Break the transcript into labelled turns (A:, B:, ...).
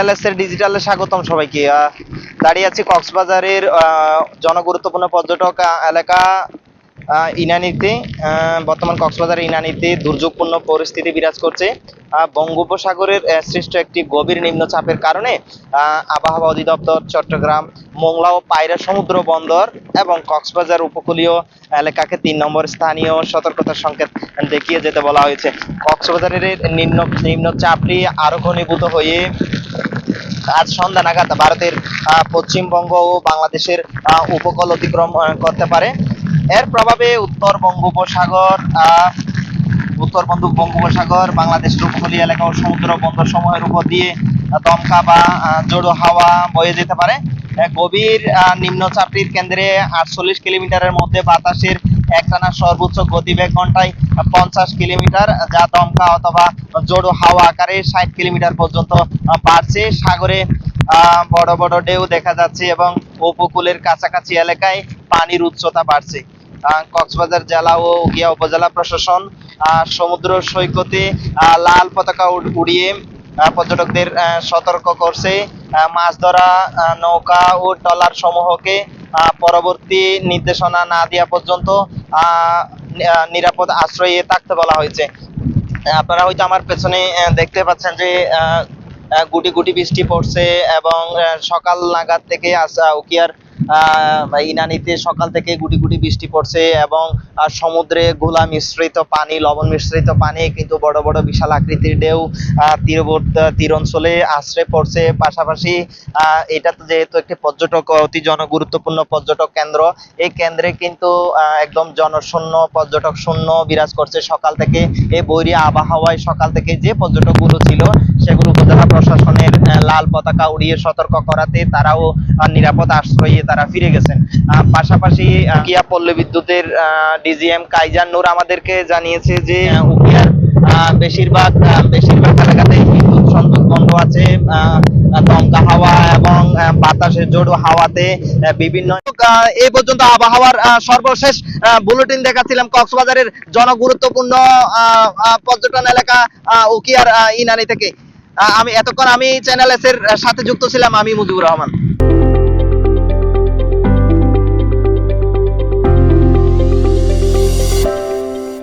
A: এলএসএর ডিজিটালে স্বাগতম সবাইকে। দাঁড়িয়ে আছি কক্সবাজারের জনগুরুত্বপূর্ণ পর্যটক এলাকা ইনানিতে। বর্তমান কক্সবাজার ইনানিতে দুর্যোগপূর্ণ পরিস্থিতি বিরাজ করছে। বঙ্গোপসাগরের সৃষ্ট একটি গভীর নিম্নচাপের কারণে আবহাওয়া অধিদপ্তর চট্টগ্রাম, মোংলা ও পায়রা সমুদ্র বন্দর এবং কক্সবাজার উপকূলীয় এলাকাকে 3 নম্বর স্থানীয় সতর্কতার সংকেত দেখিয়ে যেতে বলা হয়েছে। কক্সবাজারের নিম্নচাপটি আরো ঘনীভূত হয়ে আজ সন্ধ্যা নাগাদ ভারতের পশ্চিমবঙ্গ ও বাংলাদেশের উপকূল অতিক্রম করতে পারে। এর প্রভাবে উত্তর বঙ্গোপসাগর বাংলাদেশের উপকূলীয় এলাকা ও সমুদ্র বন্দর সমূহের উপর দিয়ে দমকা বা জোড়ো হাওয়া বয়ে যেতে পারে। গভীর নিম্নচাপটির কেন্দ্রে 48 কিলোমিটারের মধ্যে বাতাসের একটানা সর্বোচ্চ গতিবেগ ঘন্টায় 50 কিলোমিটার, যা দমকা অথবা জোড়ো হাওয়া আকারে 60 কিলোমিটার পর্যন্ত বাড়ছে। সাগরে বড় বড় ঢেউ দেখা যাচ্ছে এবং উপকূলের কাছাকাছি এলাকায় পানির উচ্চতা বাড়ছে। কক্সবাজার জেলা ও উখিয়া উপজেলা প্রশাসন সমুদ্র সৈকতে লাল পতাকা উড়িয়ে পর্যটকদের সতর্ক করছে। মাছ ধরা নৌকা ও ট্রলার সমূহকে পরবর্তী নির্দেশনা না দেওয়া পর্যন্ত নিরাপদ আশ্রয়ে থাকতে বলা হয়েছে। আপনারা হয়তো আমার পেছনে দেখতে পাচ্ছেন যে গুটি গুটি বৃষ্টি পড়ছে এবং সকাল নাগাদ থেকে উখিয়ার ইনানিতে সকাল থেকে গুটি গুটি বৃষ্টি পড়ছে এবং সমুদ্রে ঘোলা মিশ্রিত পানি, লবণ মিশ্রিত পানি, কিন্তু বড় বড় বিশাল আকৃতির ঢেউ তীর অঞ্চলে আশ্রে পড়ছে। পাশাপাশি এটা তো যেহেতু একটি অতি জনগুরুত্বপূর্ণ পর্যটক কেন্দ্র, এই কেন্দ্রে কিন্তু একদম জনশূন্য, পর্যটক শূন্য বিরাজ করছে সকাল থেকে। এই বৈরী আবহাওয়ায় সকাল থেকে যে পর্যটকগুলো ছিল সেগুলো উপজেলা প্রশাসনের লাল পতাকা উড়িয়ে সতর্ক করাতে তারাও নিরাপদ আশ্রয়ে তারা ফিরে গেছেন। পাশাপাশি উখিয়া পল্লী বিদ্যুতের ডিজিএম কাইজান নূর আমাদেরকে জানিয়েছে যে উখিয়ার বেশিরভাগ এলাকাতে বিদ্যুৎ সংযোগ বন্ধ আছে। দমকা হাওয়া এবং বাতাসের জোড়ো হাওয়াতে বিভিন্ন এই পর্যন্ত আবহাওয়ার সর্বশেষ বুলেটিন দেখাচ্ছিলাম কক্সবাজারের জনগুরুত্বপূর্ণ পর্যটন এলাকা উখিয়ার ইনানি থেকে। আমি চ্যানেল এস এর সাথে যুক্ত ছিলাম, আমি মুজিবুর রহমান।